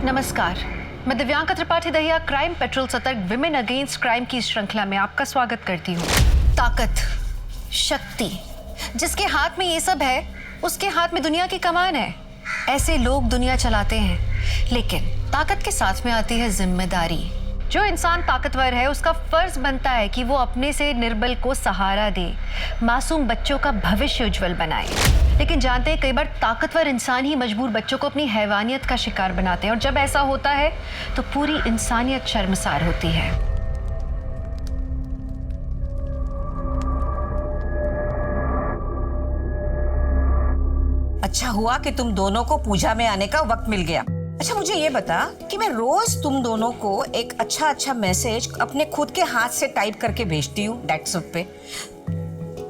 नमस्कार, मैं Divyanka Tripathi Dahiya crime petrol सतर्क विमेन अगेंस्ट क्राइम की श्रृंखला में आपका स्वागत करती हूँ। ताकत, शक्ति, जिसके हाथ में ये सब है उसके हाथ में दुनिया की कमान है। ऐसे लोग दुनिया चलाते हैं, लेकिन ताकत के साथ में आती है जिम्मेदारी। जो इंसान ताकतवर है उसका फर्ज बनता है कि वो अपने से निर्बल को सहारा दे, मासूम बच्चों का भविष्य उज्जवल बनाए। लेकिन जानते हैं, कई बार ताकतवर इंसान ही मजबूर बच्चों को अपनी हैवानियत का शिकार बनाते हैं, और जब ऐसा होता है तो पूरी इंसानियत शर्मसार होती है। अच्छा हुआ कि तुम दोनों को पूजा में आने का वक्त मिल गया। अच्छा मुझे ये बता कि मैं रोज तुम दोनों को एक अच्छा मैसेज अपने खुद के हाथ से टाइप करके भेजती हूँ व्हाट्सएप पे,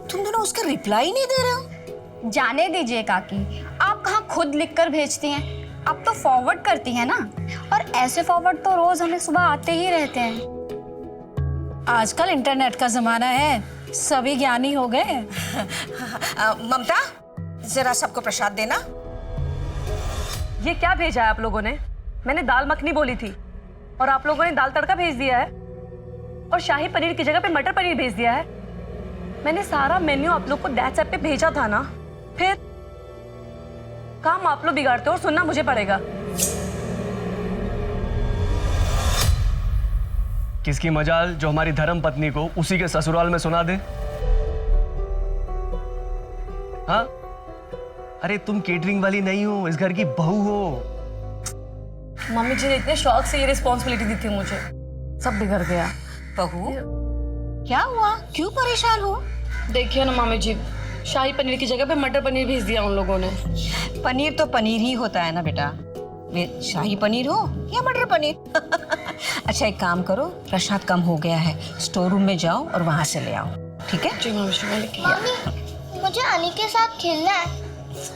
तुम दोनों उसका रिप्लाई नहीं दे रहे हो। जाने दीजिए काकी, आप कहाँ खुद लिखकर भेजती हैं, आप तो फॉरवर्ड करती हैं ना। और ऐसे फॉरवर्ड तो रोज हमें सुबह आते ही रहते हैं। आजकल इंटरनेट का जमाना है, सभी ज्ञानी हो गए। ममता, जरा सबको प्रसाद देना। ये क्या भेजा है आप लोगों ने? मैंने दाल मखनी बोली थी और आप लोगों ने दाल तड़का भेज दिया है, और शाही पनीर की जगह पे मटर पनीर भेज दिया है। मैंने सारा मेन्यू आप लोग को व्हाट्सएप पे भेजा था ना, फिर काम आप लोग बिगाड़ते हो और सुनना मुझे पड़ेगा। किसकी मजाल जो हमारी धर्म पत्नी को उसी के ससुराल में सुना दे। हाँ, अरे तुम केटरिंग वाली नहीं हो, इस घर की बहू हो। मम्मी जी ने इतने शौक से ये रिस्पॉन्सिबिलिटी दी थी मुझे, सब बिगड़ गया। बहू, क्या हुआ, क्यों परेशान हो? देखिए ना मम्मी जी, शाही पनीर की जगह पे मटर पनीर भेज दिया उन लोगों ने। पनीर तो पनीर ही होता है ना बेटा, वे शाही पनीर हो या मटर पनीर। अच्छा एक काम करो, प्रसाद कम हो गया है, स्टोर रूम में जाओ और वहां से ले आओ, ठीक है? जी मम्मी जी, मैं लेके मम्मी, मुझे अली के साथ खेलना है।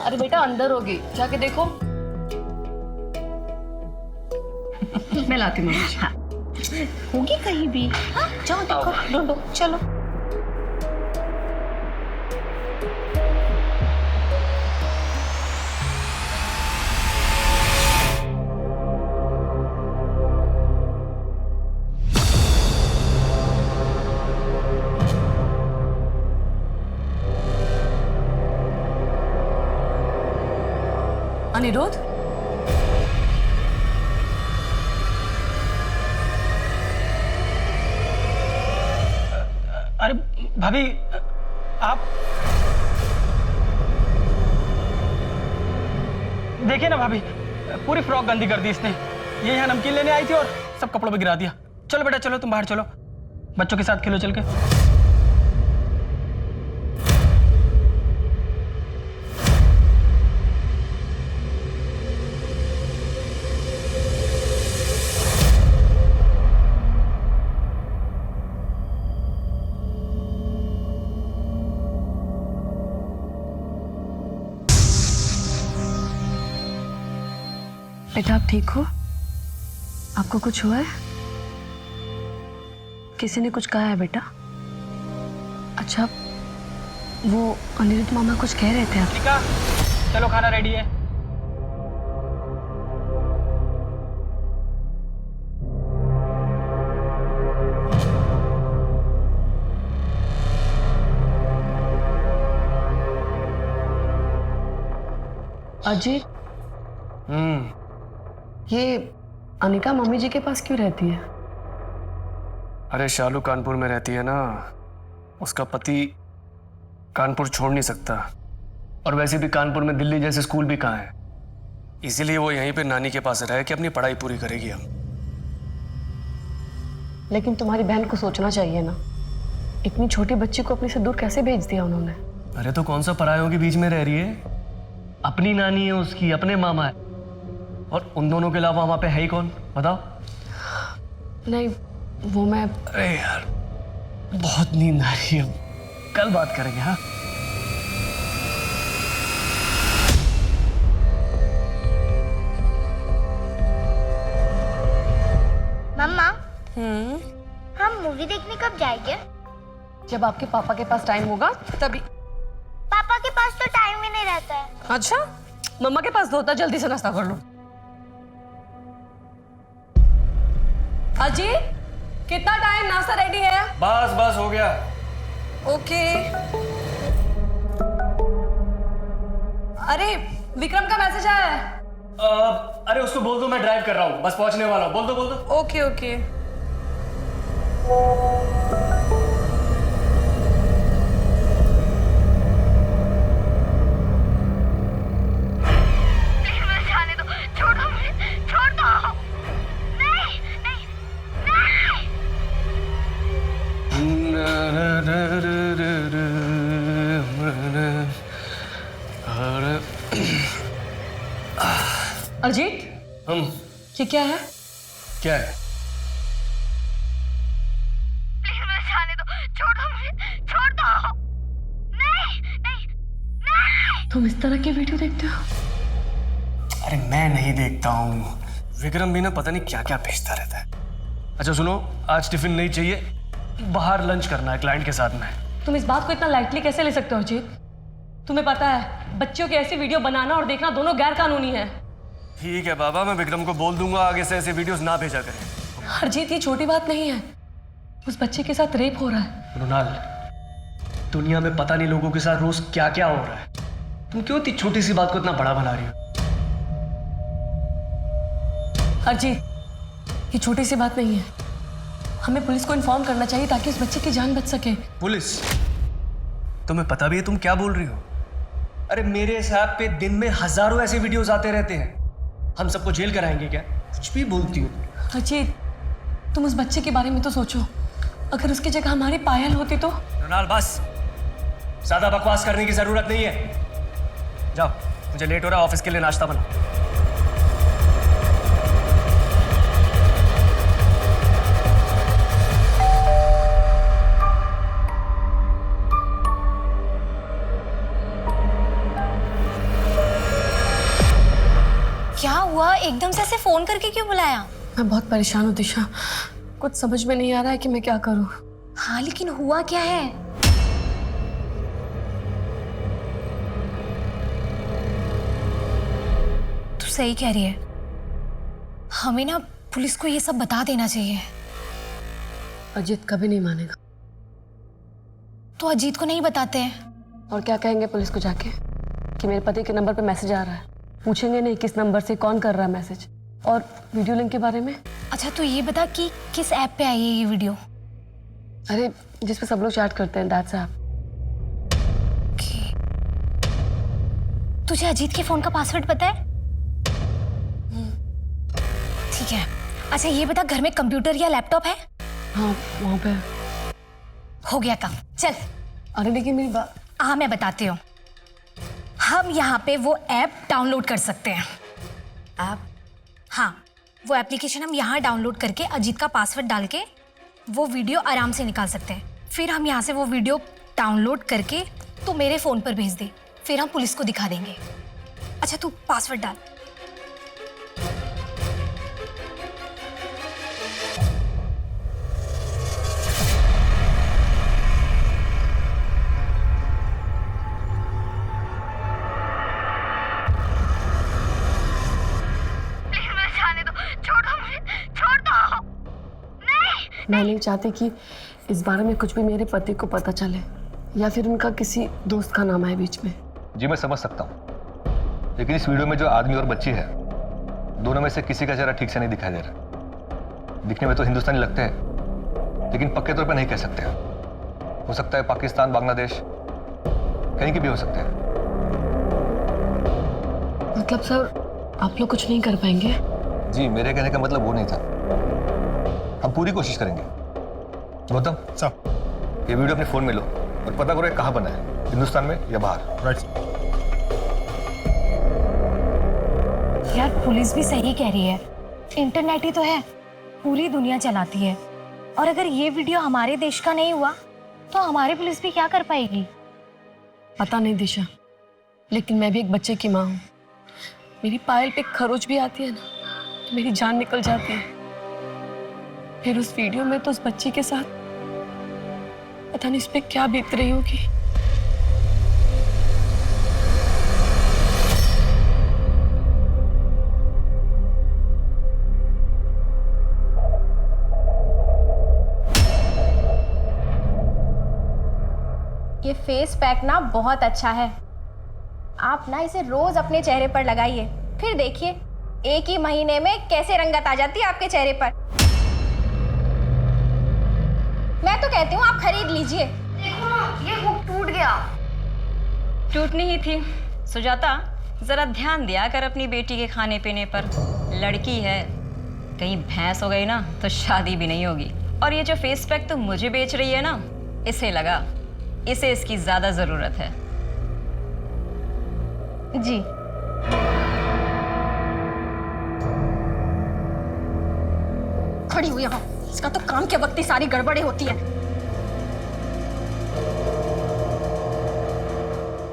अरे बेटा अंदर होगी, जाके देखो। मैं लाती हूँ मम्मी जी। हाँ, होगी कहीं भी। हाँ, जाओ देखो, ढूंढो, चलो। अनिरुद्ध, अरे भाभी, आप देखिए ना भाभी, पूरी फ्रॉक गंदी कर दी इसने। ये यहाँ नमकीन लेने आई थी और सब कपड़ों पे गिरा दिया। चलो बेटा चलो, तुम बाहर चलो, बच्चों के साथ खेलो चल के। बेटा आप ठीक हो? आपको कुछ हुआ है? किसी ने कुछ कहा है बेटा? अच्छा, वो अनिरुद्ध मामा कुछ कह रहे थे आप? चलो खाना रेडी है। अजय, ये अनिका मम्मी जी के पास क्यों रहती है? अरे शालू कानपुर में रहती है ना, उसका पति कानपुर छोड़ नहीं सकता, और वैसे भी कानपुर में दिल्ली जैसे स्कूल भी कहाँ है, इसीलिए वो यहीं पे नानी के पास रह के अपनी पढ़ाई पूरी करेगी। हम लेकिन तुम्हारी बहन को सोचना चाहिए ना, इतनी छोटी बच्ची को अपने से दूर कैसे भेज दिया उन्होंने? अरे तो कौन सा परायों के बीच में रह रही है, अपनी नानी है उसकी, अपने मामा है, और उन दोनों के अलावा वहां पे है ही कौन, बताओ? नहीं वो मैं, अरे यार बहुत नींद आ रही है, कल बात करेंगे। हाँ मम्मा, हम मूवी देखने कब जाएंगे? जब आपके पापा के पास टाइम होगा तभी। पापा के पास तो टाइम ही नहीं रहता है। अच्छा, मम्मा के पास तो होता, जल्दी से नाश्ता कर लो। अजीत, कितना टाइम? नाश्ता रेडी है? बस बस हो गया। ओके। अरे विक्रम का मैसेज आया है। अरे उसको बोल दो मैं ड्राइव कर रहा हूँ, बस पहुंचने वाला हूँ। बोल दो। Okay okay. जाने दो, छोड़ दो मुझे, छोड़ दो। नहीं नहीं अजीत, हम ये क्या है? क्या है? प्लीज मुझे जाने दो, छोड़ दो मुझे, छोड़ दो। नहीं नहीं नहीं। तुम इस तरह की वीडियो देखते हो? अरे मैं नहीं देखता हूँ, विक्रम भी ना पता नहीं क्या क्या भेजता रहता है। अच्छा सुनो, आज टिफिन नहीं चाहिए, बाहर लंच करना है क्लाइंट के साथ में। तुम इस बात को इतना लाइटली कैसे ले सकते हो अजीत? तुम्हें पता है बच्चों की ऐसी वीडियो बनाना और देखना दोनों गैर कानूनी है। ठीक है बाबा, मैं विक्रम को बोल दूंगा आगे से ऐसे वीडियोस ना भेजा करें। अजीत, ये छोटी बात नहीं है, उस बच्चे के साथ रेप हो रहा है। रोनाल, दुनिया में पता नहीं लोगों के साथ रोज क्या क्या हो रहा है, तुम क्यों इतनी छोटी सी बात को इतना बड़ा बना रही हो? अजीत, ये छोटी सी बात नहीं है, हमें पुलिस को इन्फॉर्म करना चाहिए ताकि उस बच्चे की जान बच सके। पुलिस? तुम्हें पता भी है तुम क्या बोल रही हो? अरे मेरे हिसाब पे दिन में हजारों ऐसे वीडियोस आते रहते हैं, हम सबको जेल कराएंगे क्या? कुछ भी बोलती हो। अजीत, तुम उस बच्चे के बारे में तो सोचो, अगर उसकी जगह हमारी पायल होती तो। रोनाल बस, ज्यादा बकवास करने की जरूरत नहीं है। जाओ, मुझे लेट हो रहा है, ऑफिस के लिए नाश्ता बना। क्या हुआ? एकदम से ऐसे फोन करके क्यों बुलाया? मैं बहुत परेशान हूँ दिशा, कुछ समझ में नहीं आ रहा है कि मैं क्या करूँ। हाँ लेकिन हुआ क्या है? तू सही कह रही है, हमें ना पुलिस को ये सब बता देना चाहिए। अजीत कभी नहीं मानेगा। तो अजीत को नहीं बताते हैं? और क्या कहेंगे पुलिस को जाके कि मेरे पति के नंबर पे मैसेज आ रहा है? पूछेंगे नहीं किस नंबर से कौन कर रहा है मैसेज, और वीडियो लिंक के बारे में। अच्छा तो ये बता कि किस ऐप पे आई है ये वीडियो? अरे जिस पे सब लोग चैट करते हैं, दैट्स ऐप। तुझे अजीत के फोन का पासवर्ड पता है? ठीक है। अच्छा ये बता, घर में कंप्यूटर या लैपटॉप है? हाँ वहाँ पे। हो गया काम, चल। अरे लेकिन मेरी बात। हाँ मैं बताती हूँ, हम यहाँ पे वो ऐप डाउनलोड कर सकते हैं। ऐप? हाँ, वो एप्लीकेशन हम यहाँ डाउनलोड करके अजीत का पासवर्ड डाल के वो वीडियो आराम से निकाल सकते हैं। फिर हम यहाँ से वो वीडियो डाउनलोड करके तो मेरे फ़ोन पर भेज दे, फिर हम पुलिस को दिखा देंगे। अच्छा तू पासवर्ड डाल। मैं नहीं चाहती कि इस बारे में कुछ भी मेरे पति को पता चले, या फिर उनका किसी दोस्त का नाम आए बीच में। जी मैं समझ सकता हूँ, लेकिन इस वीडियो में जो आदमी और बच्ची है, दोनों में से किसी का चेहरा ठीक से नहीं दिखाई दे रहा। दिखने में तो हिंदुस्तानी लगते हैं, लेकिन पक्के तौर पर नहीं कह सकते। हो सकता है पाकिस्तान, बांग्लादेश, कहीं की भी हो सकते हैं। मतलब सर आप लोग कुछ नहीं कर पाएंगे? जी मेरे कहने का मतलब वो नहीं था, हम पूरी कोशिश करेंगे। गौतम साहब, ये वीडियो अपने फोन में लो और पता करो ये कहाँ बना है, हिंदुस्तान में या बाहर। राइट। यार पुलिस भी सही कह रही है, इंटरनेट ही तो है, पूरी दुनिया चलाती है। और अगर ये वीडियो हमारे देश का नहीं हुआ तो हमारी पुलिस भी क्या कर पाएगी? पता नहीं दिशा, लेकिन मैं भी एक बच्चे की माँ हूँ। मेरी पायल पे खरोच भी आती है ना, तो मेरी जान निकल जाती है। फिर उस वीडियो में तो उस बच्चे के साथ पता नहीं उस पे क्या बीत रही होगी। फेस पैक ना बहुत अच्छा है। आप ना इसे रोज अपने चेहरे पर लगाइए, फिर देखिए एक ही महीने में कैसे रंगत आ जाती है आपके चेहरे पर। मैं तो कहती हूँ आप खरीद लीजिए। देखो ना, ये हुक टूट गया। टूटनी ही थी। सुजाता, जरा ध्यान दिया कर अपनी बेटी के खाने पीने पर। लड़की है, कहीं भैंस हो गई ना तो शादी भी नहीं होगी। और ये जो फेस पैक तुम मुझे बेच रही है ना, इसे लगा, इसे इसकी ज्यादा जरूरत है। जी खड़ी हुई यहाँ, इसका तो काम के वक्त ही सारी गड़बड़े होती है।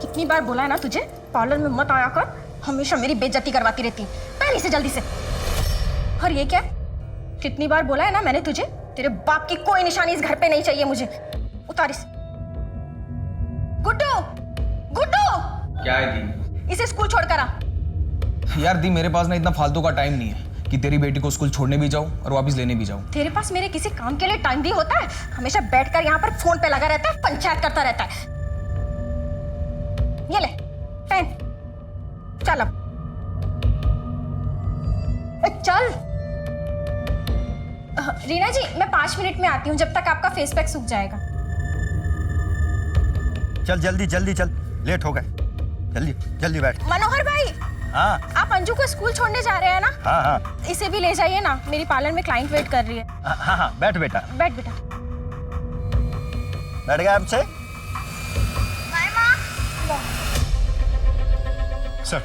कितनी बार बोला है ना तुझे, पार्लर में मत आया कर, हमेशा मेरी बेइज्जती करवाती रहती है। पहले से जल्दी से। और ये क्या, कितनी बार बोला है ना मैंने तुझे, तेरे बाप की कोई निशानी इस घर पे नहीं चाहिए मुझे। उतार इसे। गुड्डू, गुड्डू, क्या है दी? इसे स्कूल छोड़ कर आ। यार दी, मेरे पास ना इतना फालतू का टाइम नहीं है कि तेरी बेटी को स्कूल छोड़ने भी जाऊं और वापस लेने भी जाऊं। तेरे पास मेरे किसी काम के लिए टाइम भी होता है? हमेशा बैठकर यहाँ पर फोन पे लगा रहता है, पंचायत करता रहता है। ये ले पेन, चल अब चल। रीना जी, मैं 5 मिनट में आती हूँ, जब तक आपका फेस पैक सूख जाएगा। चल जल्दी जल्दी चल, लेट हो गए। जल्दी जल्दी बैठ। मनोहर भाई, हाँ आप अंजू को स्कूल छोड़ने जा रहे हैं ना? हाँ हाँ इसे भी ले जाइए ना, मेरी पार्लर में क्लाइंट वेट कर रही है। हाँ हाँ, बैठ बेटा, बैठ बेटा। बैठ गया हमसे। सर,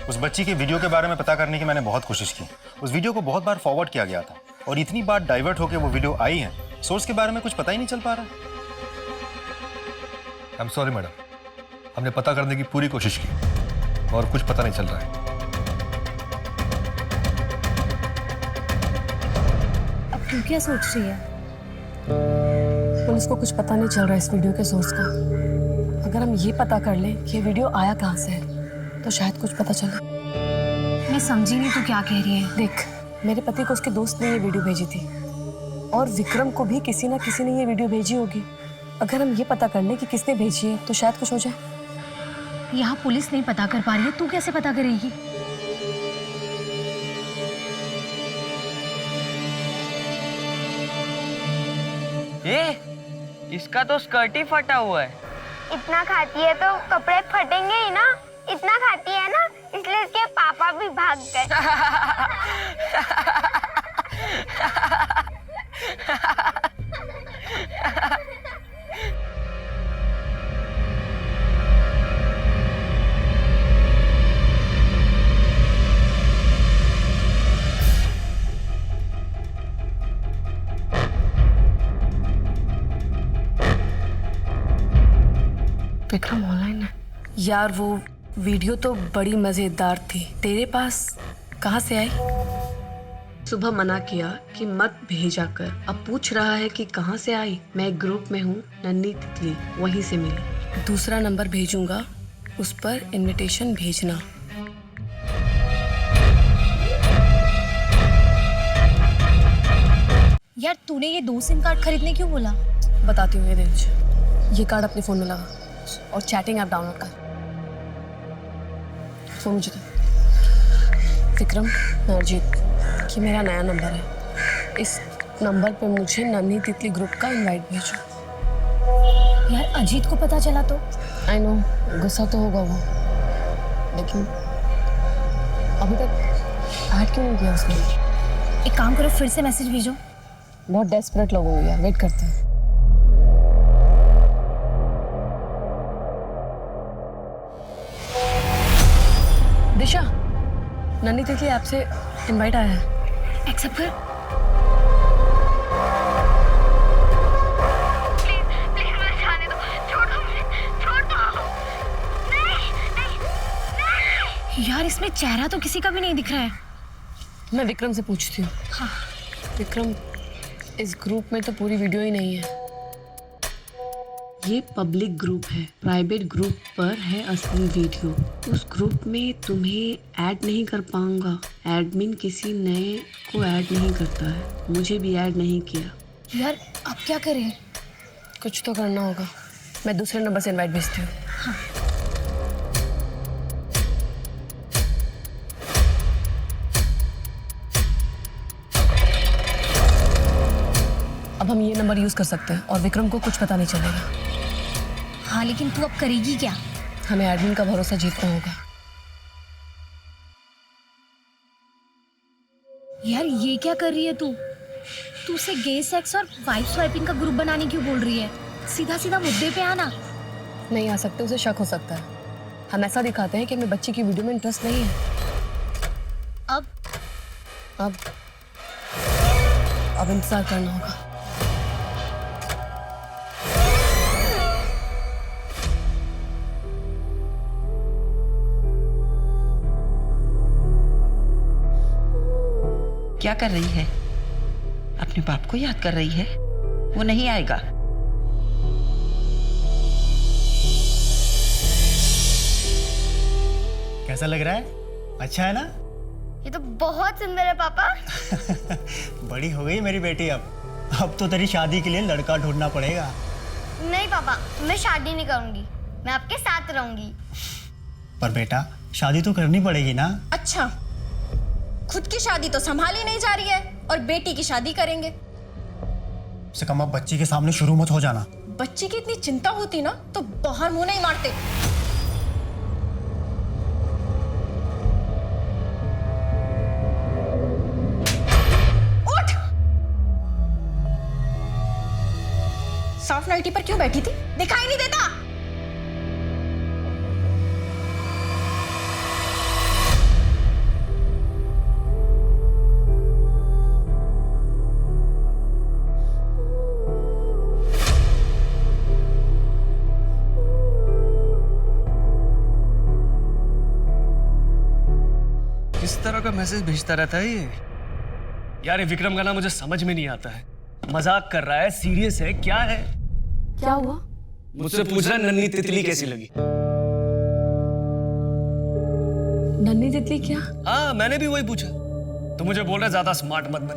उस बच्ची की वीडियो के बारे में पता करने की मैंने बहुत कोशिश की। उस वीडियो को बहुत बार फॉरवर्ड किया गया था और इतनी बार डाइवर्ट होकर वो वीडियो आई है, सोर्स के बारे में कुछ पता ही नहीं चल पा रहा। आई एम सॉरी मैडम, हमने पता करने की पूरी कोशिश की और कुछ पता नहीं चल रहा है। अब तू क्या सोच रही है? पुलिस को कुछ पता नहीं चल रहा इस वीडियो के सोर्स का। अगर हम ये पता कर लें कि ये वीडियो आया कहाँ से है तो शायद कुछ पता चले। मैं समझी नहीं तू क्या कह रही है। देख, मेरे पति को उसके दोस्त ने ये वीडियो भेजी थी और विक्रम को भी किसी ना किसी ने ये वीडियो भेजी होगी। अगर हम ये पता कर लें कि किसने भेजी है तो शायद कुछ हो जाए। यहाँ पुलिस नहीं पता कर पा रही है, तू कैसे पता करेगी? इसका तो स्कर्ट ही फटा हुआ है। इतना खाती है तो कपड़े फटेंगे ही ना। इतना खाती है ना, इसलिए इसके पापा भी भाग गए। विक्रम ऑनलाइन है। यार वो वीडियो तो बड़ी मजेदार थी, तेरे पास कहाँ से आई? सुबह मना किया कि मत भेजा कर, अब पूछ रहा है कि कहाँ से आई। मैं एक ग्रुप में हूँ, नन्ही तितली, वहीं से मिली। दूसरा नंबर भेजूंगा, उस पर इनविटेशन भेजना। यार तूने ये 2 सिम कार्ड खरीदने क्यों बोला? बताती हूँ, ये दे मुझे। ये कार्ड अपने फ़ोन में लगा और चैटिंग ऐप डाउनलोड कर। फ़ोन मुझे दे। विक्रम, अर्जित, ये मेरा नया नंबर है। इस नंबर पे मुझे नन्ही तितली ग्रुप का इनवाइट भेजो। यार अजीत को पता चला तो? आई नो, गुस्सा तो होगा वो, लेकिन अभी तक ऐड क्यों नहीं किया उसने? एक काम करो, फिर से मैसेज भेजो। बहुत डेस्परेट लोग हो यार, वेट करते हैं। दिशा, नन्ही तितली ऐप से इनवाइट आया है, एक्सेप्ट कर। प्लीज मुझे जाने दो, छोड़ दो मुझे, छोड़ दो। नहीं नहीं नहीं। यार इसमें चेहरा तो किसी का भी नहीं दिख रहा है। मैं विक्रम से पूछती हूँ। हाँ। विक्रम, इस ग्रुप में तो पूरी वीडियो ही नहीं है। ये पब्लिक ग्रुप है, प्राइवेट ग्रुप पर है असली वीडियो। उस ग्रुप में तुम्हें ऐड नहीं कर पाऊंगा। एडमिन किसी नए को ऐड नहीं करता है, मुझे भी ऐड नहीं किया। यार अब क्या करें? कुछ तो करना होगा। मैं दूसरे नंबर से इनवाइट भेजती हूँ। अब हम ये नंबर यूज कर सकते हैं और विक्रम को कुछ पता नहीं चलेगा। हाँ, लेकिन तू अब करेगी क्या? हमें एडमिन का भरोसा जीतना होगा। यार ये क्या कर रही है तू? तू उसे गे सेक्स और वाइफ स्वाइपिंग का ग्रुप बनाने क्यों बोल रही है? सीधा सीधा मुद्दे पे आना। नहीं आ सकते, उसे शक हो सकता है। हम ऐसा दिखाते हैं कि हमें बच्ची की वीडियो में इंटरेस्ट नहीं है। अब इंतजार करना होगा। क्या कर रही है? अपने बाप को याद कर रही है? वो नहीं आएगा। कैसा लग रहा है? अच्छा है ना? ये तो बहुत सुंदर है पापा। बड़ी हो गई मेरी बेटी अब तो तेरी शादी के लिए लड़का ढूंढना पड़ेगा। नहीं पापा, मैं शादी नहीं करूंगी, मैं आपके साथ रहूंगी। पर बेटा शादी तो करनी पड़ेगी ना। अच्छा, खुद की शादी तो संभाली नहीं जा रही है और बेटी की शादी करेंगे। से कम अब बच्ची के सामने शुरू मत हो जाना। बच्ची की इतनी चिंता होती ना तो बाहर मुंह नहीं मारते। उठ! साफ नाइटी पर क्यों बैठी थी? दिखाई नहीं देता? किस तरह का मैसेज भेजता रहता है ये? यार ये विक्रम का ना मुझे समझ में नहीं आता है। मजाक कर रहा है, सीरियस है, क्या है? क्या हुआ? मुझसे पूछ रहा है नन्ही तितली कैसी लगी? नन्ही तितली क्या? हाँ मैंने भी वही पूछा। तो मुझे बोल रहा है ज्यादा स्मार्ट मत बन।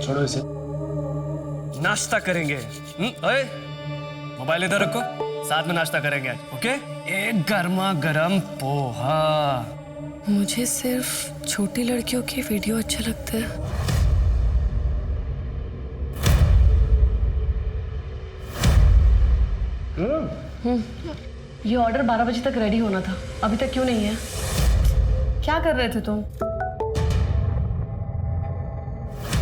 छोड़ो इसे, नाश्ता करेंगे। ओए मोबाइल इधर रखो, साथ में नाश्ता करेंगे आज, ओके? एक गर्मा गर्म पोहा। मुझे सिर्फ छोटी लड़कियों के वीडियो अच्छे लगते हैं। ये ऑर्डर 12 बजे तक रेडी होना था, अभी तक क्यों नहीं है? क्या कर रहे थे तुम?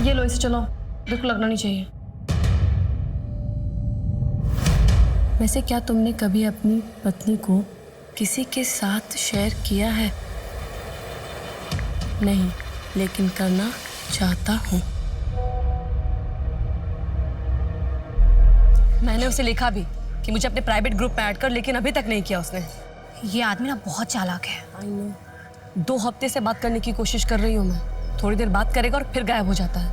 ये लो, इसे चलाओ, दुख लगना नहीं चाहिए। वैसे क्या तुमने कभी अपनी पत्नी को किसी के साथ शेयर किया है? नहीं, लेकिन करना चाहता हूं। मैंने उसे लिखा भी कि मुझे अपने प्राइवेट ग्रुप में ऐड कर, लेकिन अभी तक नहीं किया उसने। ये आदमी ना बहुत चालाक है। I know. 2 हफ्ते से बात करने की कोशिश कर रही हूँ मैं। थोड़ी देर बात करेगा और फिर गायब हो जाता है।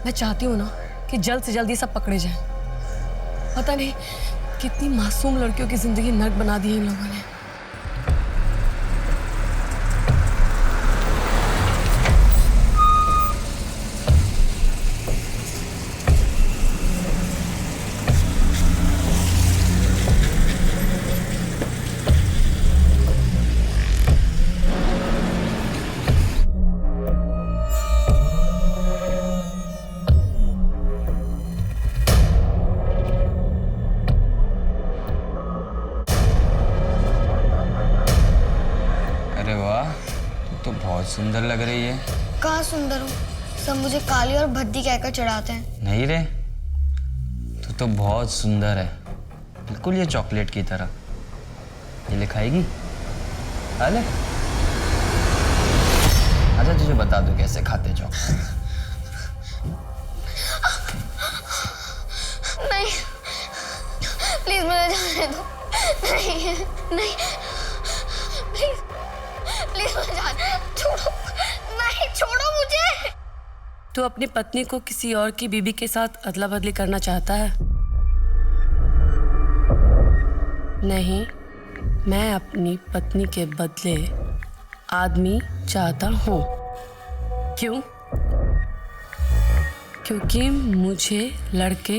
मैं चाहती हूँ ना कि जल्द से जल्द ये सब पकड़े जाए। पता नहीं कितनी मासूम लड़कियों की जिंदगी नर्क बना दी है इन लोगों ने। बहुत सुंदर लग रही है। कहाँ सुंदर हूँ? सब मुझे काली और भद्दी कहकर चढ़ाते हैं। नहीं रे, तू तो बहुत सुंदर है, बिल्कुल ये चॉकलेट की तरह। ये लिखाएगी? अरे अच्छा तुझे बता दूं कैसे खाते चॉकलेट। नहीं प्लीज मुझे जाने दो। नहीं नहीं प्लीज प्लीज मुझे जाने छोड़ो। नहीं छोड़ो मुझे। तू अपनी पत्नी को किसी और की बीबी के साथ अदला बदली करना चाहता है? नहीं, मैं अपनी पत्नी के बदले आदमी चाहता हूँ। क्यों? क्योंकि मुझे लड़के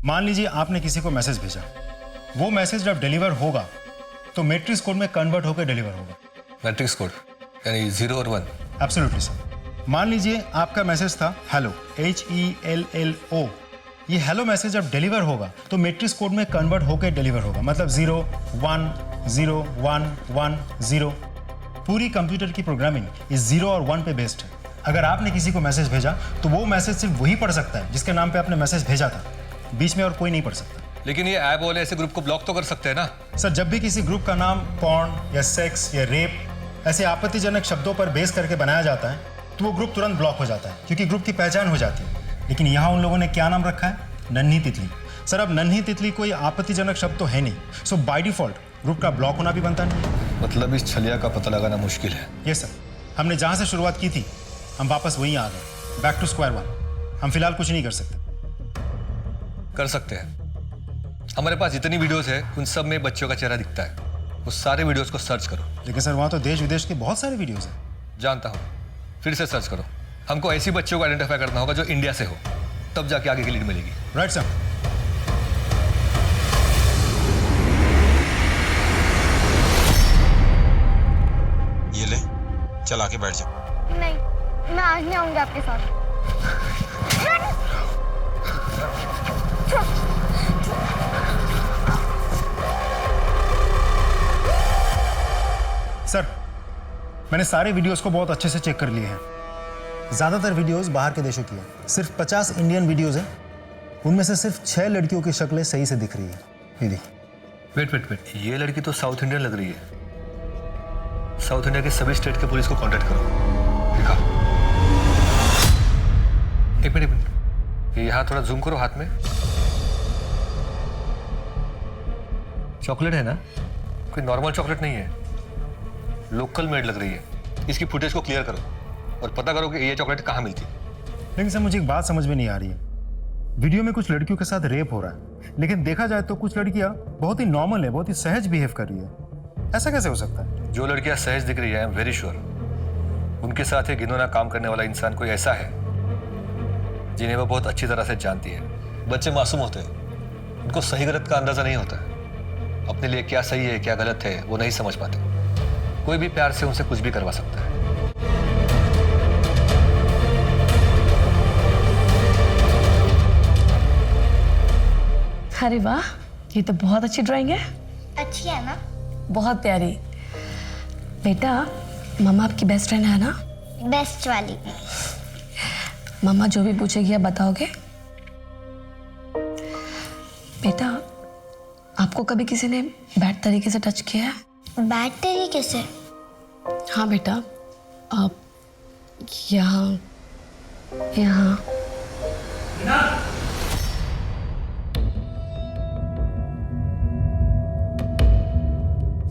मान लीजिए आपने किसी को मैसेज भेजा, वो मैसेज जब डिलीवर होगा तो मैट्रिक्स कोड में कन्वर्ट होकर डिलीवर होगा। मैट्रिक्स कोड यानी 0 और 1? Absolutely sir. मान लीजिए आपका मैसेज था हेलो, HELLO। ये हेलो मैसेज जब डिलीवर होगा तो मैट्रिक्स कोड में कन्वर्ट होकर डिलीवर होगा, मतलब 0 1 0 1 1 0। पूरी कंप्यूटर की प्रोग्रामिंग इस 0 और 1 पे बेस्ड है। अगर आपने किसी को मैसेज भेजा तो वो मैसेज सिर्फ वही पढ़ सकता है जिसके नाम पे आपने मैसेज भेजा था, बीच में और कोई नहीं पढ़ सकता। लेकिन ये ऐप वाले ऐसे ग्रुप को ब्लॉक तो कर सकते हैं ना? सर, जब भी किसी ग्रुप का नाम पॉर्न या सेक्स या रेप ऐसे आपत्तिजनक शब्दों पर बेस करके बनाया जाता है तो वो ग्रुप तुरंत ब्लॉक हो जाता है, क्योंकि ग्रुप की पहचान हो जाती है। लेकिन यहाँ उन लोगों ने क्या नाम रखा है? नन्ही तितली। सर, अब नन्ही तितली कोई आपत्तिजनक शब्द तो है नहीं, सो बाय डिफॉल्ट ग्रुप का ब्लॉक होना भी बनता नहीं। मतलब इस छलिया का पता लगाना मुश्किल है। यस सर, हमने जहाँ से शुरुआत की थी हम वापस वहीं आ गए, बैक टू स्क्वायर वन। हम फिलहाल कुछ नहीं कर सकते। कर सकते हैं। हमारे पास जितनी वीडियोस है उन सब में बच्चों का चेहरा दिखता है, उस सारे वीडियोस को सर्च करो। लेकिन सर, वहाँ तो देश विदेश के बहुत सारे वीडियोस हैं। जानता हूँ, फिर से सर्च करो। हमको ऐसी बच्चों को आइडेंटिफाई करना होगा जो इंडिया से हो, तब जाके आगे की लीड मिलेगी। Right sir. ये ले, चल आके बैठ जा। नहीं, मैं आज नहीं आऊंगी आपके साथ। सर, मैंने सारे वीडियोस को बहुत अच्छे से चेक कर लिए हैं। ज़्यादातर वीडियोस बाहर के देशों की है। सिर्फ 50 इंडियन वीडियोस हैं, उनमें से सिर्फ 6 लड़कियों की शक्लें सही से दिख रही है। ये देखिए। वेट, ये लड़की तो साउथ इंडियन लग रही है। साउथ इंडिया के सभी स्टेट के पुलिस को कांटेक्ट करो। देखा? एक मिनट, ये यहाँ थोड़ा जूम करो हाथ में। चॉकलेट है ना? कोई नॉर्मल चॉकलेट नहीं है, लोकल मेड लग रही है। इसकी फुटेज को क्लियर करो और पता करो कि ये चॉकलेट कहाँ मिलती है। लेकिन सर, मुझे एक बात समझ में नहीं आ रही है। वीडियो में कुछ लड़कियों के साथ रेप हो रहा है, लेकिन देखा जाए तो कुछ लड़कियां बहुत ही नॉर्मल है, बहुत ही सहज बिहेव कर रही है। ऐसा कैसे हो सकता है? जो लड़कियां सहज दिख रही है, आई एम वेरी श्योर उनके साथ एक घिनौना काम करने वाला इंसान कोई ऐसा है जिन्हें वो बहुत अच्छी तरह से जानती है। बच्चे मासूम होते हैं, उनको सही गलत का अंदाजा नहीं होता है। अपने लिए क्या सही है क्या गलत है वो नहीं समझ पाते। कोई भी प्यार से उनसे कुछ भी करवा सकता है। अरे वाह, ये तो बहुत अच्छी ड्राइंग है। अच्छी है ना? बहुत प्यारी। बेटा, मम्मा आपकी बेस्ट फ्रेंड है ना? बेस्ट वाली। मम्मा जो भी पूछेगी आप बताओगे? बेटा, आपको कभी किसी ने बैड तरीके से टच किया है? बैड तरीके से? हाँ बेटा, आप यहाँ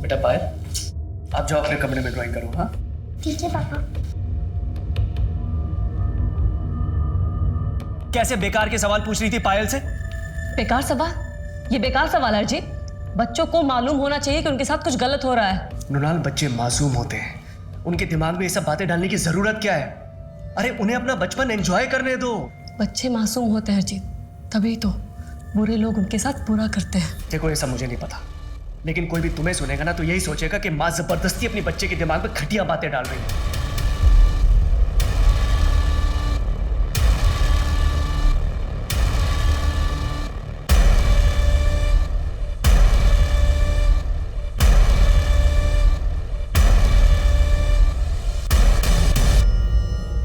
बेटा पायल, आप जाओ अपने कमरे में ड्राइंग करो। हाँ ठीक है पापा। कैसे बेकार के सवाल पूछ रही थी पायल से? बेकार सवाल? ये बेकार सवाल है अर्जित। बच्चों को मालूम होना चाहिए कि उनके साथ कुछ गलत हो रहा है। मृणाल, बच्चे मासूम होते हैं, उनके दिमाग में ये सब बातें डालने की जरूरत क्या है? अरे उन्हें अपना बचपन एंजॉय करने दो। बच्चे मासूम होते हैं अर्जित, तभी तो बुरे लोग उनके साथ बुरा करते हैं। देखो, ये सब मुझे नहीं पता, लेकिन कोई भी तुम्हें सुनेगा ना तो यही सोचेगा कि माँ जबरदस्ती अपने बच्चे के दिमाग में घटिया बातें डाल रही है।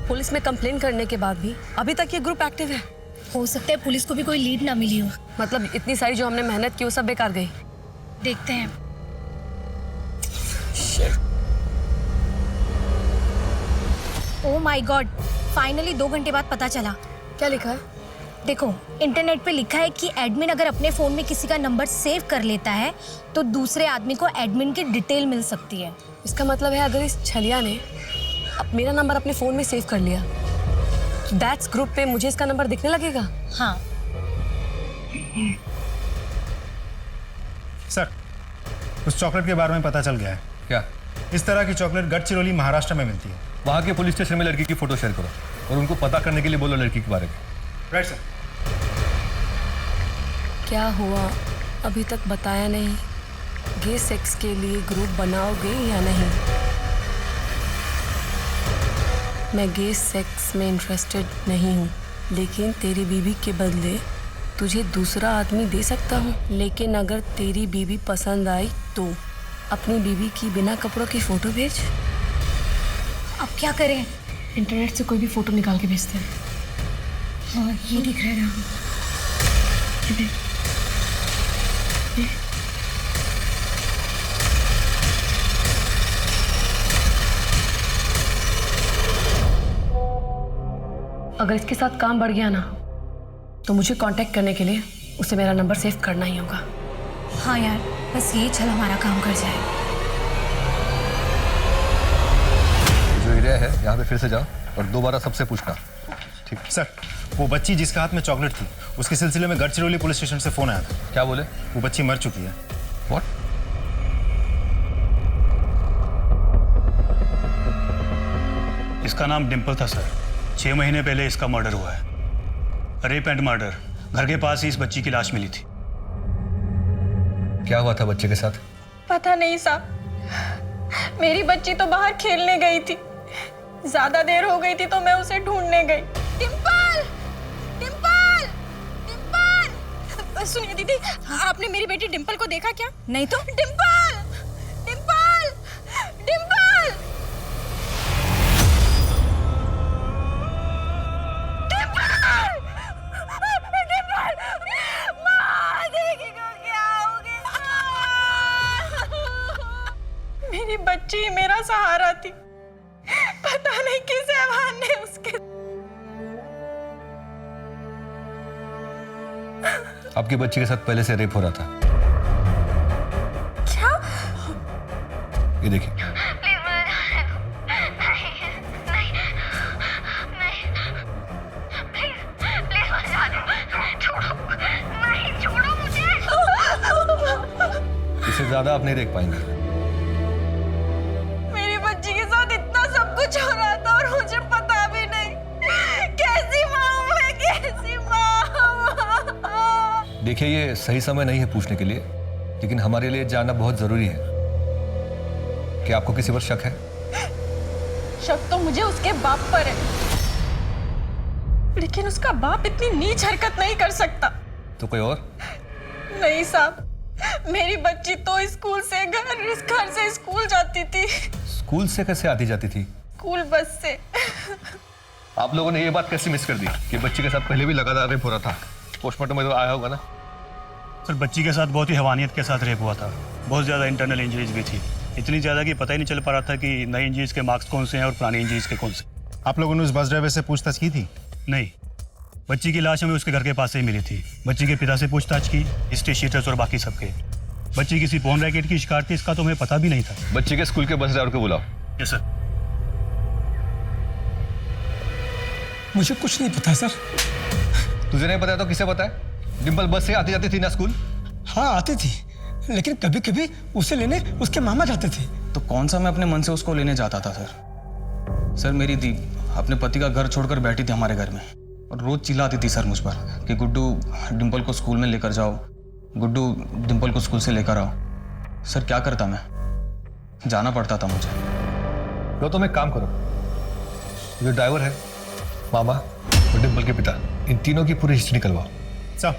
पुलिस में कंप्लेन करने के बाद भी अभी तक ये ग्रुप एक्टिव है। हो सकता है पुलिस को भी कोई लीड ना मिली हो। मतलब इतनी सारी जो हमने मेहनत की वो सब बेकार गई। देखते हैं। ओह माय गॉड, फाइनली 2 घंटे बाद पता चला। क्या लिखा है? देखो, इंटरनेट पे लिखा है कि एडमिन अगर अपने फोन में किसी का नंबर सेव कर लेता है तो दूसरे आदमी को एडमिन की डिटेल मिल सकती है। इसका मतलब है अगर इस छलिया ने अब मेरा नंबर अपने फोन में सेव कर लिया, दैट्स ग्रुप पे मुझे इसका नंबर दिखने लगेगा। हाँ सर, उस चॉकलेट के बारे में पता चल गया है। क्या? इस तरह की चॉकलेट गढ़चिरौली महाराष्ट्र में मिलती है। वहाँ के पुलिस स्टेशन में लड़की की फोटो शेयर करो और उनको पता करने के लिए बोलो लड़की के बारे में। Right sir. क्या हुआ अभी तक बताया नहीं? गे सेक्स के लिए ग्रुप बनाओगे या नहीं? मैं गे सेक्स में इंटरेस्टेड नहीं हूँ, लेकिन तेरी बीवी के बदले तुझे दूसरा आदमी दे सकता हूँ। लेकिन अगर तेरी बीवी पसंद आई तो अपनी बीवी की बिना कपड़ों की फोटो भेज। अब क्या करें? इंटरनेट से कोई भी फोटो निकाल के भेजते हैं। हाँ, ये दिख रहा है ना। ये देख। ये। अगर इसके साथ काम बढ़ गया ना तो मुझे कांटेक्ट करने के लिए उसे मेरा नंबर सेव करना ही होगा। हाँ यार, बस ये चल हमारा काम कर जाए। जो एरिया है यहाँ पे फिर से जाओ और दोबारा सबसे पूछना। ठीक सर, वो बच्ची जिसके हाथ में चॉकलेट थी उसके सिलसिले में गढ़चिरौली पुलिस स्टेशन से फोन आया था। क्या बोले? वो बच्ची मर चुकी है। व्हाट? इसका नाम डिम्पल था सर। 6 महीने पहले इसका मर्डर हुआ है। Rape and murder. घर के पास ही इस बच्ची की लाश मिली थी। क्या हुआ था बच्चे के साथ? पता नहीं साहब, मेरी बच्ची तो बाहर खेलने गई थी। ज्यादा देर हो गई थी तो मैं उसे ढूंढने गई। डिम्पल, डिम्पल, डिम्पल। सुनिए दीदी, आपने मेरी बेटी डिम्पल को देखा क्या? नहीं तो। डिम्पल, डिम्पल, डिम्पल, डिम्पल, डिम्पल। माँ, देखिएगा क्या हो गया। मेरी बच्ची मेरा सहारा थी। पता नहीं किस हैवान ने उसके। आपकी बच्ची के साथ पहले से रेप हो रहा था। क्या? ये देखिए। प्लीज मुझे जाने दो। नहीं, नहीं, नहीं। प्लीज, प्लीज मुझे जाने दो। छोड़ो, नहीं, छोड़ो मुझे। इससे ज्यादा आप नहीं देख पाएंगे। मेरी बच्ची के साथ इतना सब कुछ हो रहा था और मुझे पता भी नहीं। कैसी माँ हूँ मैं, कैसी माँ। देखिए, ये सही समय नहीं है पूछने के लिए, लेकिन हमारे लिए जानना बहुत जरूरी है कि आपको किसी पर शक है? शक तो मुझे उसके बाप पर है, लेकिन उसका बाप इतनी नीच हरकत नहीं कर सकता। तो कोई और? नहीं साहब, मेरी बच्ची तो स्कूल से घर से स्कूल जाती थी। स्कूल से कैसे आती जाती थी? स्कूल बस से। आप लोगों ने ये बात कैसे मिस कर दी कि बच्ची के साथ पहले भी लगातार रेप हो रहा था? पोस्टमार्टम में तो आया होगा ना? सर, बच्ची के साथ बहुत ही हैवानियत के साथ रेप हुआ था। बहुत ज़्यादा इंटरनल इंजरीज भी थी। इतनी ज़्यादा कि पता ही नहीं चल पा रहा था कि नई इंजरीज के मार्क्स कौन से हैं और पुरानी इंजरीज के कौन से। आप लोगों ने उस बस ड्राइवर से पूछताछ की थी? नहीं, बच्ची की लाश हमें उसके घर के पास से ही मिली थी। बच्ची के पिता से पूछताछ की, हिस्ट्री शीटर्स और बाकी सबके। बच्ची किसी पोर्न रैकेट की शिकार थी, इसका तो हमें पता भी नहीं था। बच्ची के स्कूल के बस ड्राइवर को बुलाओ। Yes sir. मुझे कुछ नहीं पता सर। तुझे नहीं पता तो किसे पता है? डिम्पल बस से आती जाती थी ना स्कूल? हाँ आती थी, लेकिन कभी कभी उसे लेने उसके मामा जाते थे। तो कौन सा मैं अपने मन से उसको लेने जाता था सर? सर, मेरी दी अपने पति का घर छोड़कर बैठी थी हमारे घर में और रोज चिल्लाती थी सर मुझ पर कि गुड्डू डिम्पल को स्कूल में लेकर जाओ, गुड्डू डिम्पल को स्कूल से लेकर आओ। सर क्या करता मैं, जाना पड़ता था मुझे। तो तुम एक काम करो, जो ड्राइवर है, मामा और डिम्पल के पिता, इन तीनों की पूरी हिस्ट्री निकलवाओ। सब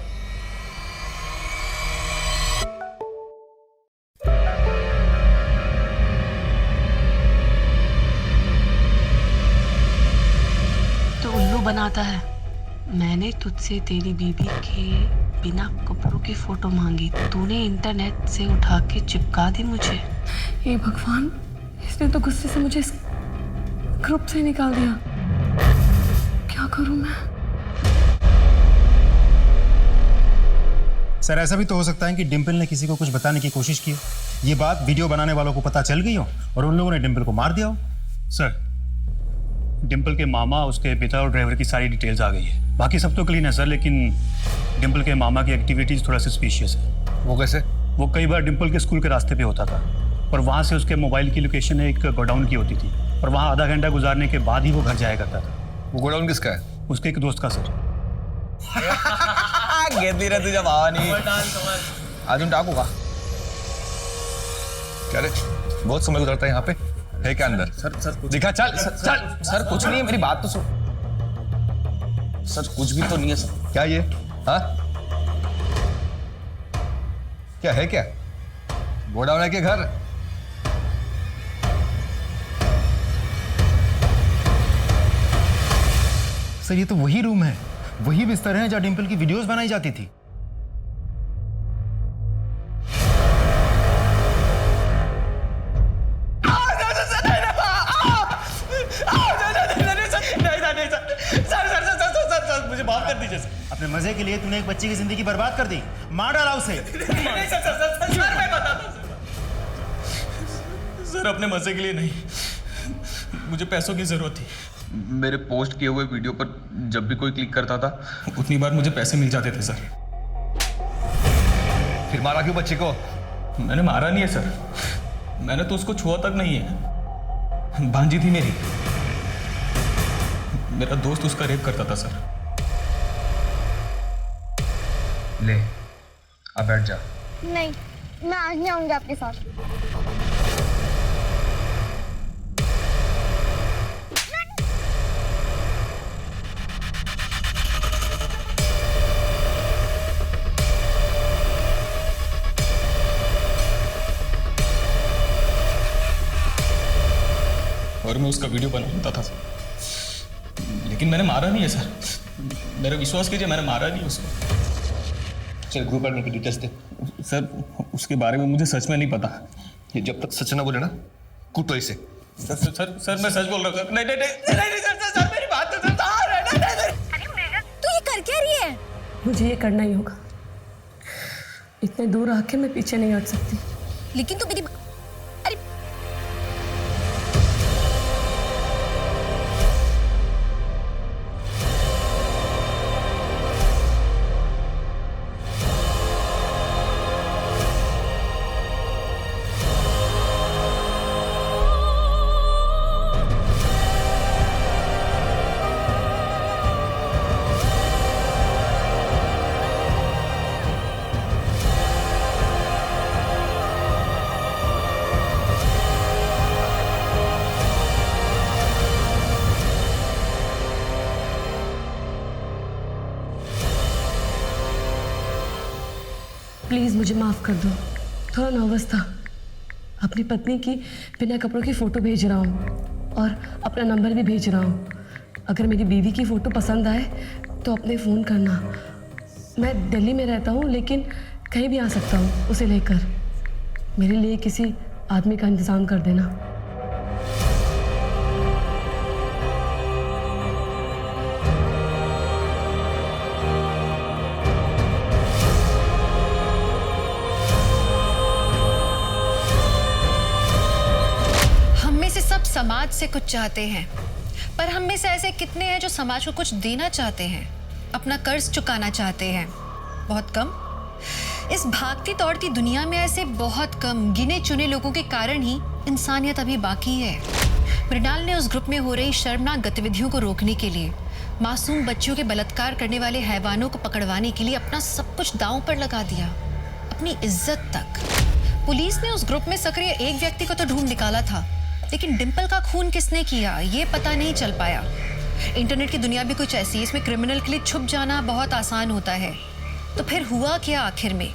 तो उल्लू बनाता है। मैंने तुझसे तेरी बीबी के बिना कपड़ों की फोटो मांगी, तूने इंटरनेट से उठा के चिपका दी मुझे। हे भगवान, इसने तो गुस्से से मुझे इस ग्रुप से निकाल दिया। क्या करूं मैं? सर, ऐसा भी तो हो सकता है कि डिम्पल ने किसी को कुछ बताने की कोशिश की हो, ये बात वीडियो बनाने वालों को पता चल गई हो और उन लोगों ने डिम्पल को मार दिया हो। सर, डिम्पल के मामा, उसके पिता और ड्राइवर की सारी डिटेल्स आ गई है। बाकी सब तो क्लीन है सर, लेकिन डिम्पल के मामा की एक्टिविटीज थोड़ा सस्पिशियस है। वो कैसे? वो कई बार डिम्पल के स्कूल के रास्ते पे होता था और वहाँ से उसके मोबाइल की लोकेशन एक गोडाउन की होती थी और वहाँ आधा घंटा गुजारने के बाद ही वो घर जाया करता था। वो गोडाउन किसका है? उसके एक दोस्त का सर। घेतली रे तुझ्या भावानी. अजून टाकू का? क्या रे बहुत स्मेल करता है यहाँ पे, है क्या अंदर? सर दिखा, चल चल. सर कुछ नहीं है, मेरी बात तो सुन. सर कुछ भी तो नहीं है सर. क्या ये? हाँ क्या है क्या? गोडाउन है के घर? सर ये तो वही रूम है, वही बिस्तर है जहाँ डिम्पल की वीडियोस बनाई जाती थी. मुझे माफ कर दीजिए सर. अपने मजे के लिए तूने एक बच्ची की जिंदगी बर्बाद कर दी, मार डाला उसे. मैं बताता हूं सर, अपने मजे के लिए नहीं, मुझे पैसों की जरूरत थी. मेरे पोस्ट किए हुए वीडियो पर जब भी कोई क्लिक करता था उतनी बार मुझे पैसे मिल जाते थे सर. फिर मारा क्यों बच्ची को? मैंने मारा नहीं है सर, मैंने तो उसको छुआ तक नहीं है. भांजी थी मेरी, मेरा दोस्त उसका रेप करता था सर. ले अब बैठ जा. नहीं, मैं आज नहीं आऊंगी आपके साथ. और मैं उसका वीडियो बनाता था सर, लेकिन मैंने मारा नहीं है सर. मेरा विश्वास कीजिए, मैंने मारा नहीं उसको. चल ग्रुप एडमिन की डिटेल्स दे. सर उसके बारे में मुझे सच में नहीं पता. ये जब तक सच ना बोले ना कूटो इसे. सर मैं सच बोल रहा हूँ. नहीं सर मेरी बात तो सुन. तू ये कर क्या रही है? मुझे ये करना ही होगा. इतने दूर आके मैं पीछे नहीं हट सकती. लेकिन तू मेरी अरे प्लीज़ मुझे माफ़ कर दो, थोड़ा नर्वस था. अपनी पत्नी की बिना कपड़ों की फ़ोटो भेज रहा हूँ और अपना नंबर भी भेज रहा हूँ. अगर मेरी बीवी की फ़ोटो पसंद आए तो अपने फ़ोन करना. मैं दिल्ली में रहता हूँ लेकिन कहीं भी आ सकता हूँ उसे लेकर. मेरे लिए किसी आदमी का इंतज़ाम कर देना. सब समाज से कुछ चाहते हैं, पर हम में से ऐसे कितने हैं जो समाज को कुछ देना चाहते हैं, अपना कर्ज चुकाना चाहते हैं? बहुत कम. इस भागती दौड़ती दुनिया में ऐसे बहुत कम गिने चुने लोगों के कारण ही इंसानियत अभी बाकी है. मृणाल ने उस ग्रुप में हो रही शर्मनाक गतिविधियों को रोकने के लिए, मासूम बच्चियों के बलात्कार करने वाले हैवानों को पकड़वाने के लिए अपना सब कुछ दांव पर लगा दिया, अपनी इज्जत तक. पुलिस ने उस ग्रुप में सक्रिय एक व्यक्ति को तो ढूंढ निकाला था, लेकिन डिंपल का खून किसने किया ये पता नहीं चल पाया. इंटरनेट की दुनिया भी कुछ ऐसी है, इसमें क्रिमिनल के लिए छुप जाना बहुत आसान होता है. तो फिर हुआ क्या आखिर में?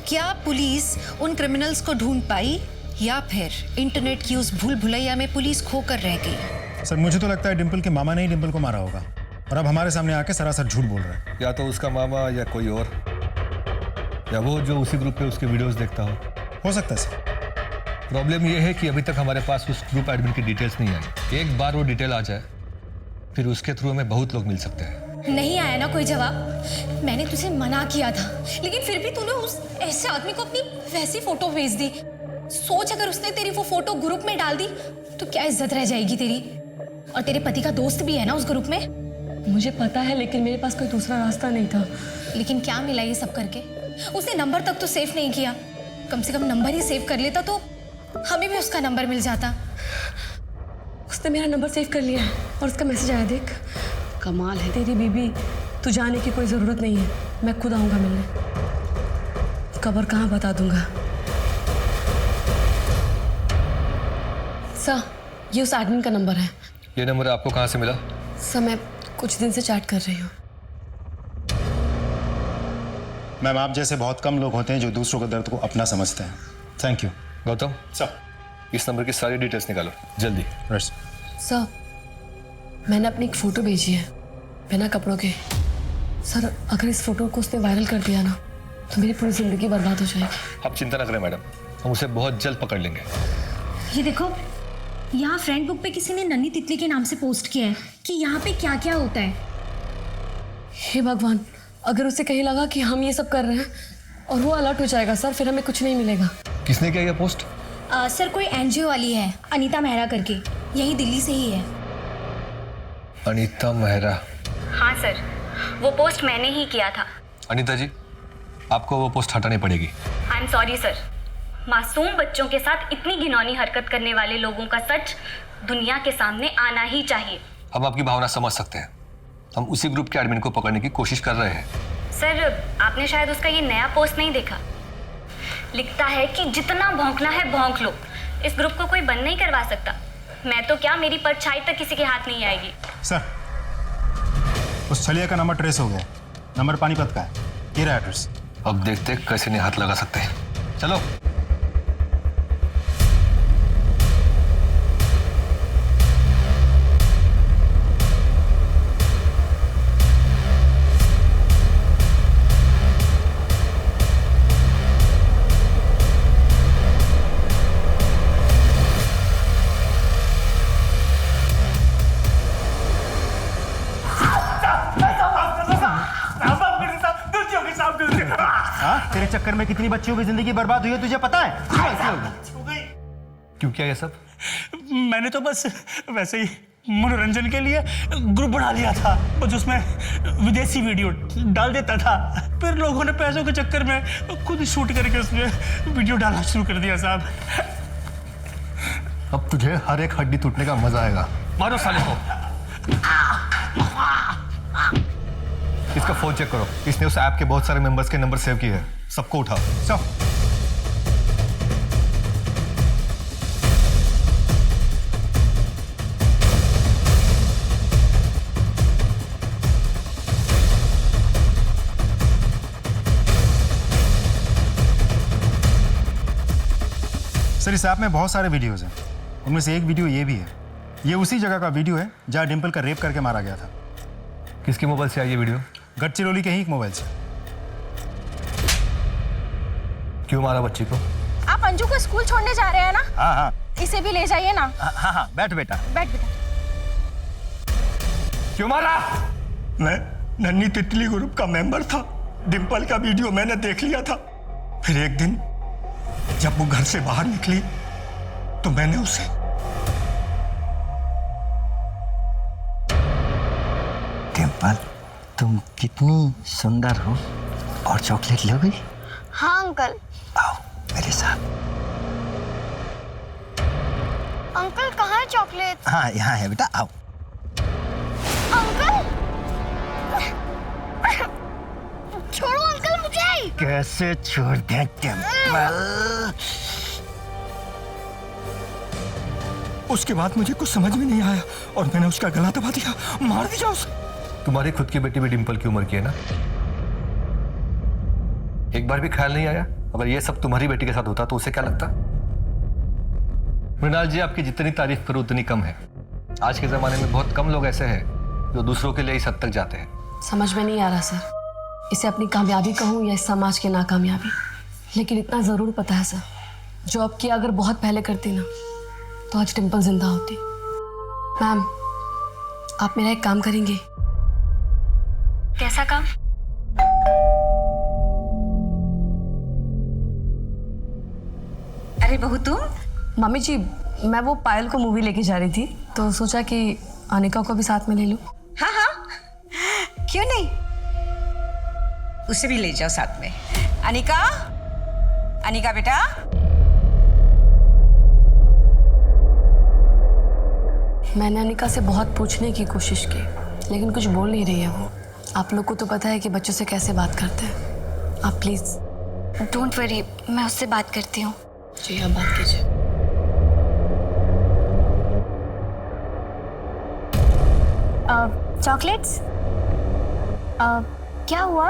क्या पुलिस उन क्रिमिनल्स को ढूंढ पाई या फिर इंटरनेट की उस भूल भुलैया में पुलिस खोकर रह गई? सर मुझे तो लगता है डिंपल के मामा ने ही डिंपल को मारा होगा और अब हमारे सामने आके सरासर झूठ बोल रहा है. या तो उसका मामा या कोई और, या वो जो उसी ग्रुप पे उसके वीडियोस देखता हो सकता है सर. प्रॉब्लम ये है कि अभी तक हमारे पास उस ग्रुप एडमिन की डिटेल्स नहीं आई. एक बार वो डिटेल आ जाए फिर उसके थ्रू हमें बहुत लोग मिल सकते हैं. नहीं आया ना कोई जवाब. मैंने तुझे मना किया था, लेकिन फिर भी तूने उस ऐसे आदमी को अपनी वैसी फोटो भेज दी. सोच अगर उसने तेरी वो फोटो ग्रुप में डाल दी तो क्या इज्जत रह जाएगी तेरी. और तेरे पति का दोस्त भी है ना उस ग्रुप में. मुझे पता है, लेकिन मेरे पास कोई दूसरा रास्ता नहीं था. लेकिन क्या मिला ये सब करके? उसने नंबर तक तो सेव नहीं किया. कम से कम नंबर ही सेव कर लेता तो हमें भी उसका नंबर मिल जाता. उसने मेरा नंबर सेव कर लिया और उसका मैसेज आया, देख. कमाल है, तेरी बीबी तुझे आने की कोई ज़रूरत नहीं है, मैं खुद आऊँगा मिलने। कब और कहाँ बता दूंगा। सर, ये उस एडमिन का नंबर है। ये नंबर आपको कहाँ से मिला? सर, मैं कुछ दिन से चैट कर रही हूँ। मैम, आप जैसे बहुत कम लोग होते हैं जो दूसरों के दर्द को अपना समझते हैं। Thank you. गौतम सर, इस नंबर की सारी डिटेल्स निकालो जल्दी। सर, मैंने अपनी एक फ़ोटो भेजी है बिना कपड़ों के। सर, अगर इस फोटो को उसने वायरल कर दिया ना तो मेरी पूरी ज़िंदगी बर्बाद हो जाएगी। आप चिंता ना करें मैडम, हम उसे बहुत जल्द पकड़ लेंगे। ये देखो, यहाँ फ्रेंड बुक पे किसी ने नन्ही तितली के नाम से पोस्ट किया है कि यहाँ पे क्या क्या होता है। हे भगवान, अगर उसे कहीं लगा कि हम ये सब कर रहे हैं और वो अलर्ट हो जाएगा सर, फिर हमें कुछ नहीं मिलेगा। किसने किया ये पोस्ट? सर, कोई एनजीओ वाली है, अनीता मेहरा करके, यही दिल्ली से ही है। अनीता मेहरा? हाँ सर, वो पोस्ट मैंने ही किया था। अनीता जी, आपको वो पोस्ट हटानी पड़ेगी। आई एम सॉरी सर, मासूम बच्चों के साथ इतनी घिनौनी हरकत करने वाले लोगों का सच दुनिया के सामने आना ही चाहिए। हम आपकी भावना समझ सकते हैं, हम उसी ग्रुप के एडमिन को पकड़ने की कोशिश कर रहे हैं। सर, आपने शायद उसका ये नया पोस्ट नहीं देखा। लिखता है कि जितना भौंकना है भौंक लो, इस ग्रुप को कोई बंद नहीं करवा सकता। मैं तो क्या, मेरी परछाई तक किसी के हाथ नहीं आएगी। सर, उस छलिया का नंबर ट्रेस हो गया। नंबर पानीपत का है, ये रहा एड्रेस। अब देखते हैं कैसे नहीं हाथ लगा सकते हैं। चलो। तेरे चक्कर में कितनी बच्चियों की जिंदगी बर्बाद हुई है तुझे पता है? क्यों किया ये सब? मैंने तो बस वैसे ही मनोरंजन के लिए ग्रुप बना लिया था, बस उसमें विदेशी वीडियो डाल देता था। फिर लोगों ने पैसों के चक्कर में खुद शूट करके उसमें वीडियो डालना शुरू कर दिया साहब। अब तुझे हर एक हड्डी टूटने का मजा आएगा। मारो साले को। इसका फोन चेक करो, इसने उस ऐप के बहुत सारे मेंबर्स के नंबर सेव किए हैं। सबको उठाओ। सब। सर, इस ऐप में बहुत सारे वीडियोस हैं, उनमें से एक वीडियो ये भी है। ये उसी जगह का वीडियो है जहाँ डिम्पल का रेप करके मारा गया था। किसके मोबाइल से आई ये वीडियो? गढ़चिरौली के ही एक मोबाइल से। क्यों मारा बच्ची को? आप अंजू को स्कूल छोड़ने जा रहे हैं ना? हाँ हाँ, इसे भी ले जाइए ना। हाँ हाँ, बैठ बेटा। बैठ बेटा। क्यों मारा? मैं नन्ही तितली ग्रुप का मेंबर था। डिम्पल का वीडियो मैंने देख लिया था। फिर एक दिन जब वो घर से बाहर निकली तो मैंने उसे डिम्पल, तुम कितनी सुंदर हो। और चॉकलेट लोगी? हाँ अंकल। आओ मेरे साथ। अंकल कहाँ है चॉकलेट? हाँ, यहाँ है बेटा, आओ। अंकल छोड़ो अंकल मुझे। कैसे छोड़ दें डिम्पल? उसके बाद मुझे कुछ समझ में नहीं आया और मैंने उसका गला दबा दिया, मार दिया उसे। तुम्हारी खुद की बेटी भी डिम्पल की उम्र की है ना? एक बार भी ख्याल नहीं आया अगर ये सब तुम्हारी बेटी के साथ होता तो उसे क्या लगता? मृणाल जी, आपकी जितनी तारीफ करो उतनी कम है। आज के जमाने में बहुत कम लोग ऐसे हैं जो दूसरों के लिए इस हद तक जाते हैं। समझ में नहीं आ रहा सर, इसे अपनी कामयाबी कहूँ या इस समाज की नाकामयाबी, लेकिन इतना ज़रूर पता है सर, जॉब की अगर बहुत पहले करती ना तो आज डिम्पल जिंदा होती। मैम, आप मेरा एक काम करेंगे? कैसा काम? अरे बहू तुम? मम्मी जी, मैं वो पायल को मूवी लेके जा रही थी तो सोचा कि अनिका को भी साथ में ले लूं। हाँ हाँ, क्यों नहीं, उसे भी ले जाओ साथ में। अनिका, अनिका बेटा। मैंने अनिका से बहुत पूछने की कोशिश की लेकिन कुछ बोल नहीं रही है वो। आप लोग को तो पता है कि बच्चों से कैसे बात करते हैं। आप प्लीज डोंट वरी, मैं उससे बात करती हूँ। जी आप बात कीजिए। चॉकलेट्स? क्या हुआ?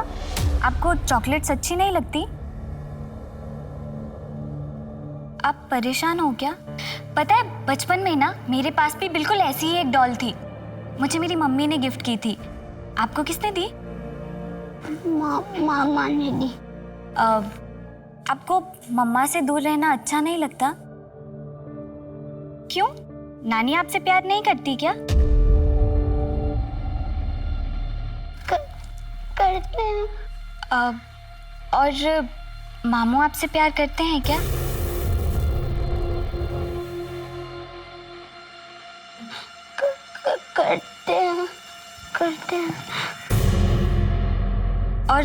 आपको चॉकलेट्स अच्छी नहीं लगती? आप परेशान हो क्या? पता है बचपन में ना मेरे पास भी बिल्कुल ऐसी ही एक डॉल थी। मुझे मेरी मम्मी ने गिफ्ट की थी। आपको किसने दी? मामा ने दी। आपको मम्मा से दूर रहना अच्छा नहीं लगता? क्यों? नानी आपसे प्यार नहीं करती क्या? करते हैं। और मामू आपसे प्यार करते हैं क्या? करते हैं। और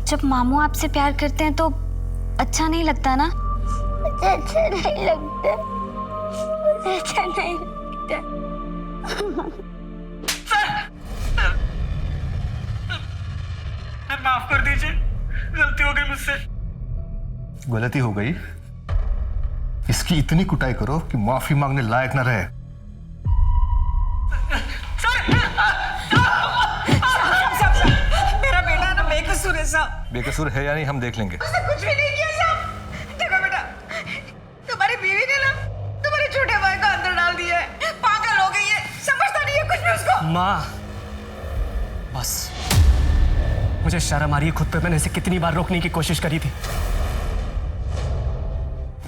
जब मामू आपसे प्यार करते हैं तो अच्छा नहीं लगता ना? मुझे अच्छा नहीं लगता। मुझे अच्छा नहीं लगता। माफ कर दीजिए, गलती हो गई मुझसे। गलती हो गई? इसकी इतनी कुटाई करो कि माफी मांगने लायक न रहे। मेरा बेटा ना बेकसूर है साहब। बेकसूर है या नहीं हम देख लेंगे। उसने कुछ भी नहीं किया साहब। देखो बेटा, तुम्हारी बीवी ने ना तुम्हारे छोटे भाई को अंदर डाल दिया है। पागल हो गई है, समझता नहीं है कुछ भी उसको। माँ बस, मुझे शर्म आ रही है खुद पे। मैंने इसे कितनी बार रोकने की कोशिश करी थी।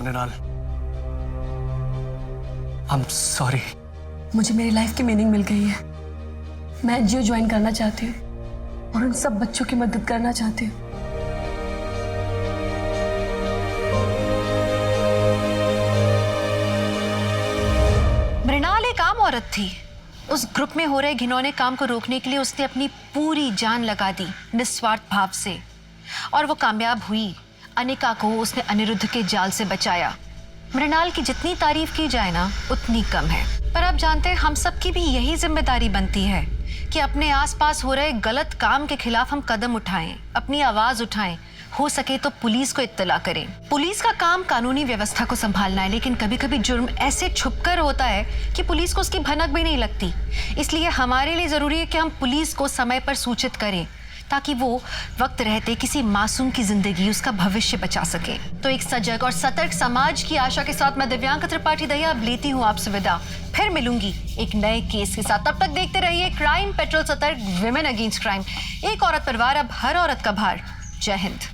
Mrinal, I am sorry. मुझे मेरी लाइफ की मीनिंग मिल गई है। मैं एनजीओ ज्वाइन करना चाहती हूँ और उन सब बच्चों की मदद करना चाहती हूँ। मृणाल एक आम औरत थी। उस ग्रुप में हो रहे घिनौने काम को रोकने के लिए उसने अपनी पूरी जान लगा दी निस्वार्थ भाव से, और वो कामयाब हुई। अनिका को उसने अनिरुद्ध के जाल से बचाया। मृणाल की जितनी तारीफ की जाए ना उतनी कम है। पर आप जानते हैं हम सबकी भी यही जिम्मेदारी बनती है कि अपने आसपास हो रहे गलत काम के खिलाफ हम कदम उठाएं, अपनी आवाज उठाएं, हो सके तो पुलिस को इत्तला करें। पुलिस का काम कानूनी व्यवस्था को संभालना है, लेकिन कभी कभी जुर्म ऐसे छुपकर होता है कि पुलिस को उसकी भनक भी नहीं लगती। इसलिए हमारे लिए जरूरी है कि हम पुलिस को समय पर सूचित करें ताकि वो वक्त रहते किसी मासूम की जिंदगी, उसका भविष्य बचा सके। तो एक सजग और सतर्क समाज की आशा के साथ मैं दिव्यांका त्रिपाठी दहिया अब लेती हूँ आपसे विदा। फिर मिलूंगी एक नए केस के साथ। तब तक देखते रहिए क्राइम पेट्रोल सतर्क, विमेन अगेंस्ट क्राइम। एक औरत परिवार, अब हर औरत का भार। जय हिंद।